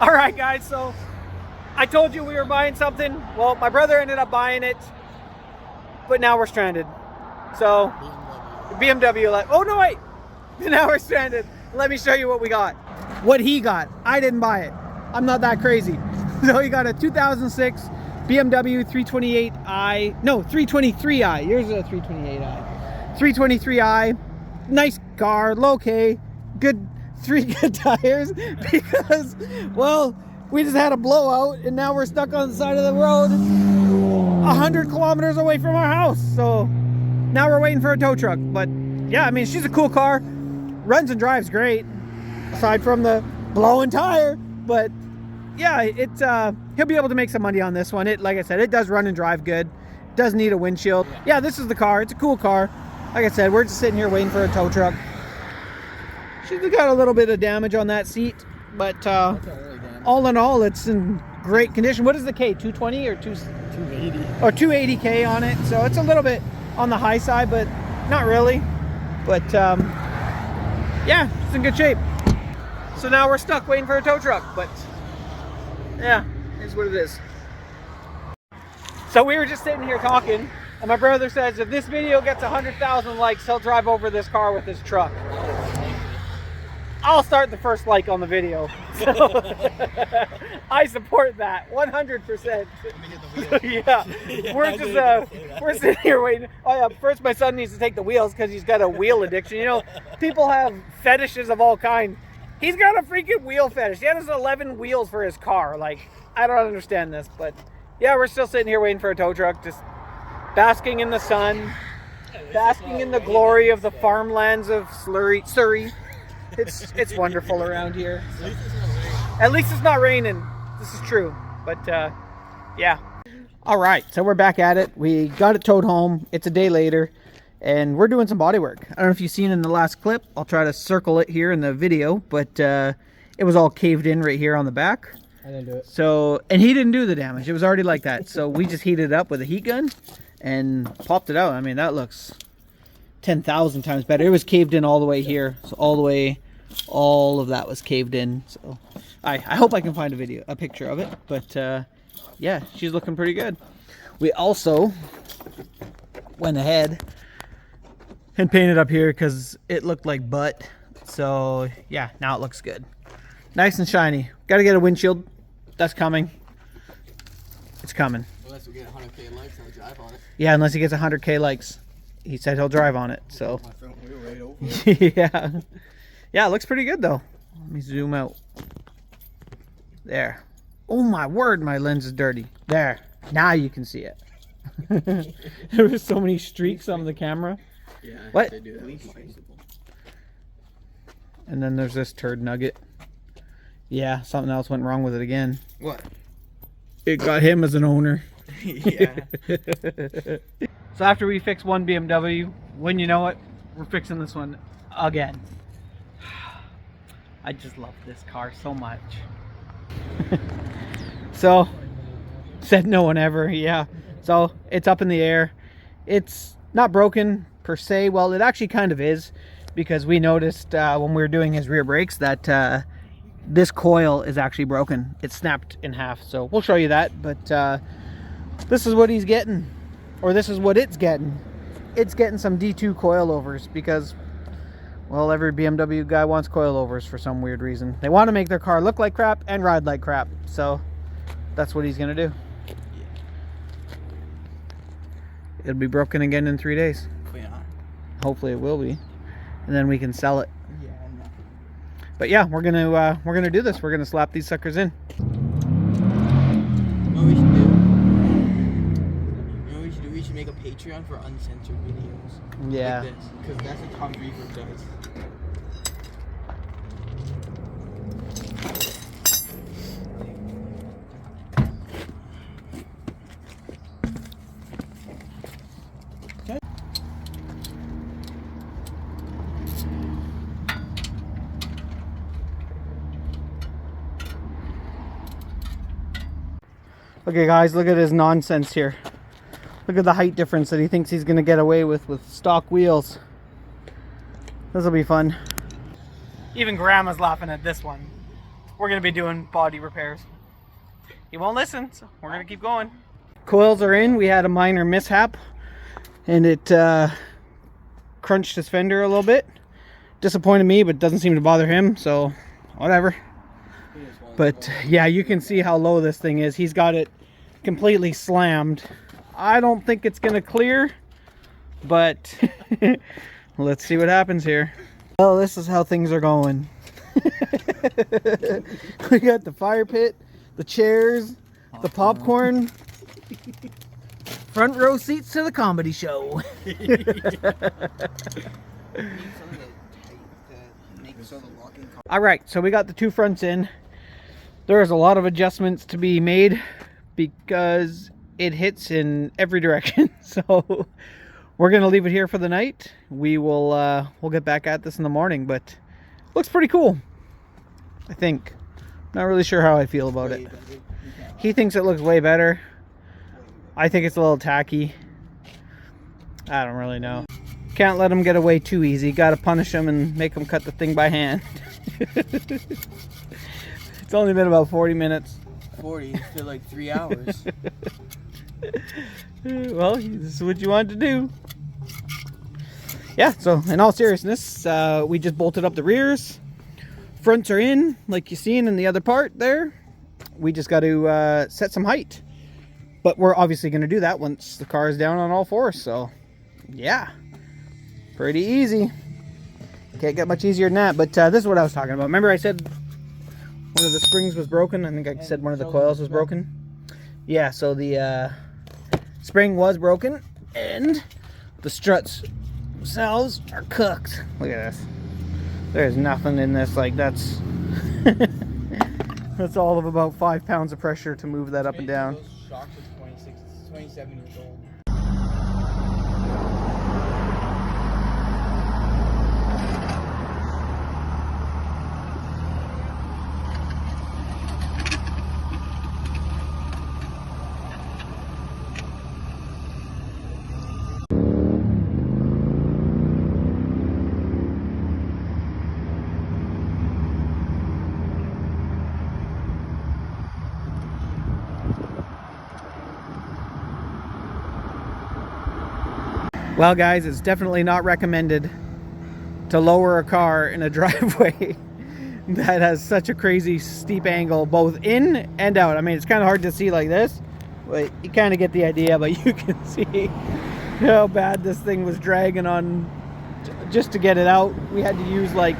All right, guys, so I told you we were buying something. Well, my brother ended up buying it, but now we're stranded. So BMW, oh no, wait, now we're stranded. Let me show you what we got. What he got, I didn't buy it. I'm not that crazy. So he got a 2006 BMW 328i, no, 323i. Here's a 328i. 323i, nice car, low K, good, 3 good tires, because, well, we just had a blowout and now we're stuck on the side of the road 100 kilometers away from our house. So now we're waiting for a tow truck. But yeah, I mean, she's a cool car, runs and drives great, aside from the blowing tire. But yeah, it's he'll be able to make some money on this one. It, like I said, it does run and drive good, does need a windshield. Yeah, this is the car. It's a cool car. Like I said, we're just sitting here waiting for a tow truck. She's got a little bit of damage on that seat, but all in all, it's in great condition. What is the K? 220 or 280? Or 280K on it. So it's a little bit on the high side, but not really. But yeah, it's in good shape. So now we're stuck waiting for a tow truck, but yeah, it's what it is. So we were just sitting here talking, and my brother says if this video gets 100,000 likes, he'll drive over this car with his truck. I'll start the first like on the video. So I support that 100%. Yeah, we're just we're sitting here waiting. Oh yeah, first my son needs to take the wheels because he's got a wheel addiction. You know, people have fetishes of all kinds. He's got a freaking wheel fetish. He has 11 wheels for his car. Like, I don't understand this, but yeah, we're still sitting here waiting for a tow truck, just basking in the sun, basking in the glory of the farmlands of Surrey. It's wonderful around here. At least it's not raining. This is true. But yeah. All right, so we're back at it. We got it towed home. It's a day later, and we're doing some body work. I don't know if you've seen in the last clip. I'll try to circle it here in the video, but it was all caved in right here on the back. I didn't do it. So, and he didn't do the damage. It was already like that. So we just heated it up with a heat gun and popped it out. I mean, that looks 10,000 times better. It was caved in all the way here. So all the way, all of that was caved in. So I hope I can find a picture of it. But yeah, she's looking pretty good. We also went ahead and painted up here because it looked like butt. So yeah, now it looks good. Nice and shiny. Got to get a windshield. That's coming. It's coming. Unless we get 100K likes, I'll drive on it. Yeah, unless he gets 100K likes. He said he'll drive on it. So my front wheel right over it. yeah. Yeah, it looks pretty good though. Let me zoom out. There. Oh my word, my lens is dirty. There. Now you can see it. There was so many streaks on the camera. Yeah. What? They do that. And then there's this turd nugget. Yeah, something else went wrong with it again. What? It got him as an owner. Yeah. So after we fix one BMW, when you know it, we're fixing this one again. I just love this car so much. So, said no one ever, yeah. So it's up in the air. It's not broken per se. Well, it actually kind of is, because we noticed when we were doing his rear brakes that this coil is actually broken. It's snapped in half. So we'll show you that. But this is what he's getting, or this is what it's getting. It's getting some D2 coilovers because, well, every BMW guy wants coilovers for some weird reason. They want to make their car look like crap and ride like crap. So that's what he's gonna do. It'll be broken again in 3 days. Yeah. Hopefully it will be, and then we can sell it. Yeah. But yeah, we're gonna do this. We're gonna slap these suckers in. You know what we should do? You know what we should do? We should make a Patreon for uncensored videos. Yeah. Like this, because that's what Tom Reaver does. Okay guys, look at his nonsense here. Look at the height difference that he thinks he's gonna get away with stock wheels. This will be fun. Even Grandma's laughing at this one. we're gonna be doing body repairs. He won't listen, so we're gonna keep going. Coils are in. We had a minor mishap, and it crunched his fender a little bit. Disappointed me, but doesn't seem to bother him, so whatever. But yeah, you can see how low this thing is. He's got it completely slammed. I don't think it's gonna clear, but let's see what happens here. Well, this is how things are going. We got the fire pit, the chairs, the popcorn, front row seats to the comedy show. All right, so we got the two fronts in. There's a lot of adjustments to be made because it hits in every direction. So we're gonna leave it here for the night. We'll get back at this in the morning, but looks pretty cool, I think. Not really sure how I feel about it. He thinks it looks way better. I think it's a little tacky. I don't really know. Can't let him get away too easy. Gotta punish him and make him cut the thing by hand. It's only been about 40 minutes. 40 for like 3 hours. Well, this is what you wanted to do. Yeah, so in all seriousness, we just bolted up the rears. Fronts are in, like you seen in the other part there. We just got to set some height. But we're obviously going to do that once the car is down on all fours. So, yeah, pretty easy. Can't get much easier than that. But this is what I was talking about. Remember I said one of the springs was broken? I think I said one of the coils was broken. Yeah, so the spring was broken. And the struts themselves are cooked. Look at this. There's nothing in this. Like, that's... that's all of about 5 pounds of pressure to move that up and down. Those shocks are 27 years old. Well, guys, it's definitely not recommended to lower a car in a driveway that has such a crazy steep angle, both in and out. I mean, it's kind of hard to see like this, but you kind of get the idea. But you can see how bad this thing was dragging on just to get it out. We had to use like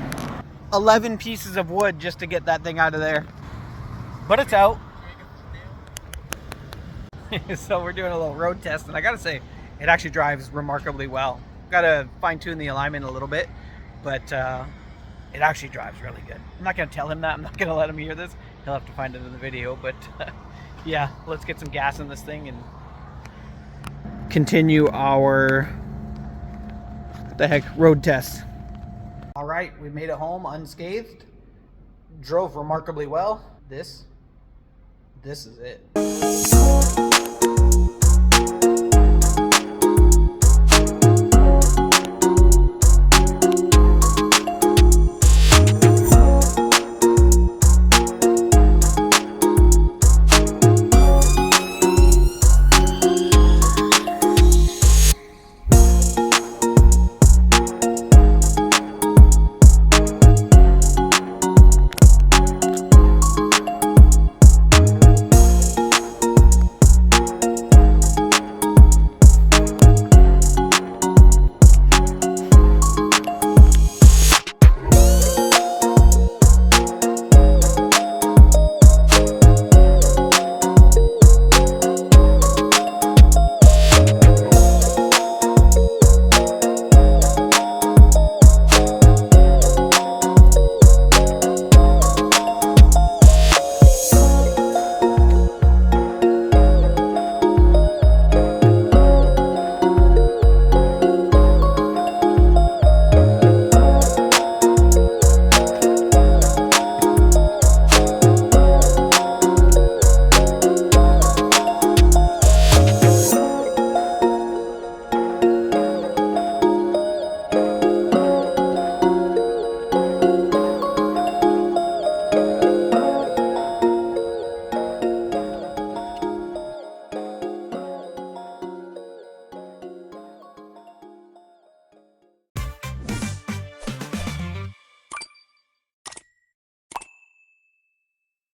11 pieces of wood just to get that thing out of there. But it's out. So we're doing a little road test, and I gotta say, it actually drives remarkably well. Gotta fine-tune the alignment a little bit, but it actually drives really good. I'm not gonna tell him that. I'm not gonna let him hear this. He'll have to find it in the video, but yeah, let's get some gas in this thing and continue our, what the heck, road test. All right, we made it home unscathed. Drove remarkably well. This is it.